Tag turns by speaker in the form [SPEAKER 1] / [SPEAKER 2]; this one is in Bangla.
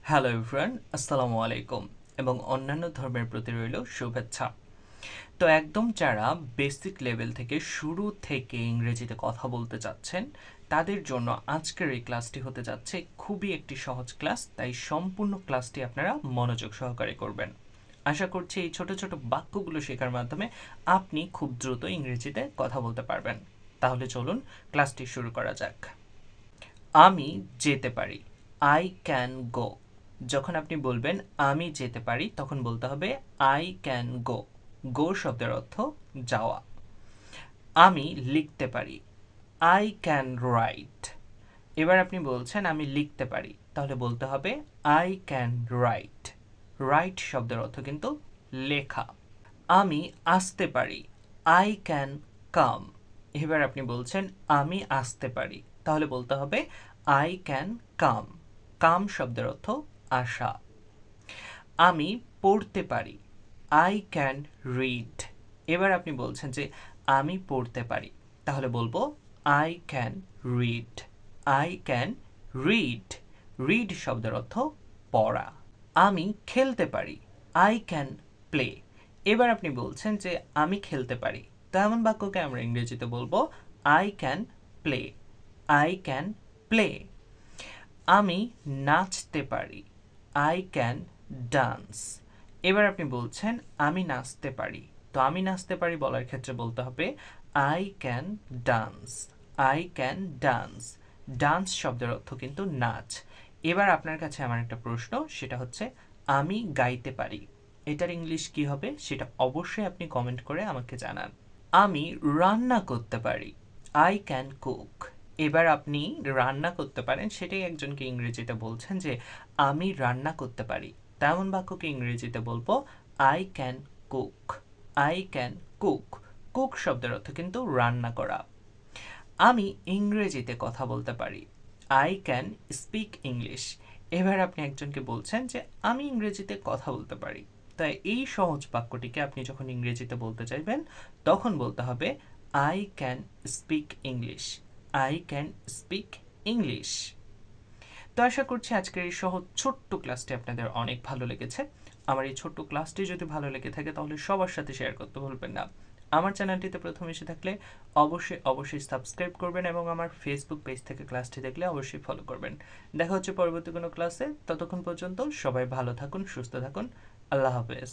[SPEAKER 1] হ্যালো এভরিওয়ান, আসসালামু আলাইকুম এবং অন্যান্য ধর্মের প্রতি রইল শুভেচ্ছা। তো একদম যারা বেসিক লেভেল থেকে শুরু থেকে ইংরেজিতে কথা বলতে চাচ্ছেন তাদের জন্য আজকের এই ক্লাসটি হতে যাচ্ছে খুবই একটি সহজ ক্লাস, তাই সম্পূর্ণ ক্লাসটি আপনারা মনোযোগ সহকারে করবেন। আশা করছি এই ছোট ছোট বাক্যগুলো শেখার মাধ্যমে আপনি খুব দ্রুত ইংরেজিতে কথা বলতে পারবেন। তাহলে চলুন ক্লাসটি শুরু করা যাক। আমি যেতে পারি, আই ক্যান গো। যখন আপনি বলবেন আমি যেতে পারি তখন বলতে হবে আই ক্যান গো। গো শব্দের অর্থ যাওয়া। আমি লিখতে পারি, আই ক্যান রাইট। এবার আপনি বলছেন আমি লিখতে পারি, তাহলে বলতে হবে আই ক্যান রাইট। রাইট শব্দের অর্থ কিন্তু লেখা। আমি আসতে পারি, আই ক্যান কাম। এবার আপনি বলছেন আমি আসতে পারি, তাহলে বলতে হবে আই ক্যান কাম। কাম শব্দের অর্থ আসা। আমি পড়তে পারি, আই ক্যান রিড। এবার আপনি বলছেন যে আমি পড়তে পারি, তাহলে বলবো I can read. I can read. Read শব্দের অর্থ পড়া। আমি খেলতে পারি, আই ক্যান প্লে। এবার আপনি বলছেন যে আমি খেলতে পারি, তো এমন বাক্যকে আমরা ইংরেজিতে বলবো I can play. I can play. আমি নাচতে পারি, আই ক্যান ডান্স। এবার আপনি বলছেন আমি নাচতে পারি, তো আমি নাচতে পারি বলার ক্ষেত্রে বলতে হবে I can dance. I can dance. Dance শব্দের অর্থ কিন্তু নাচ। এবার আপনার কাছে আমার একটা প্রশ্ন, সেটা হচ্ছে আমি গাইতে পারি, এটার ইংলিশ কি হবে সেটা অবশ্যই আপনি কমেন্ট করে আমাকে জানান। আমি রান্না করতে পারি, আই ক্যান কুক। এবার আপনি রান্না করতে পারেন সেটাই একজনকে ইংরেজিতে বলছেন যে আমি রান্না করতে পারি, তেমন বাক্যকে ইংরেজিতে বলবো I can cook. I can cook. Cook শব্দের অর্থ কিন্তু রান্না করা। আমি ইংরেজিতে কথা বলতে পারি, আই ক্যান স্পিক ইংলিশ। এবার আপনি একজনকে বলছেন যে আমি ইংরেজিতে কথা বলতে পারি, তাই এই সহজ বাক্যটিকে আপনি যখন ইংরেজিতে বলতে চাইবেন তখন বলতে হবে I can speak English. I can speak English. তো আশা করছি আজকের এই সহজ ছোট্ট ক্লাসটি আপনাদের অনেক ভালো লেগেছে। আমার এই ছোট্ট ক্লাসটি যদি ভালো লেগে থাকে তাহলে সবার সাথে শেয়ার করতে ভুলবেন না। আমার চ্যানেলটিতে প্রথম এসে থাকলে অবশ্যই সাবস্ক্রাইব করবেন এবং আমার ফেসবুক পেজ থেকে ক্লাসটি দেখলে অবশ্যই ফলো করবেন। দেখা হচ্ছে পরবর্তী কোনো ক্লাসে, ততক্ষণ পর্যন্ত সবাই ভালো থাকুন, সুস্থ থাকুন। আল্লাহ হাফেজ।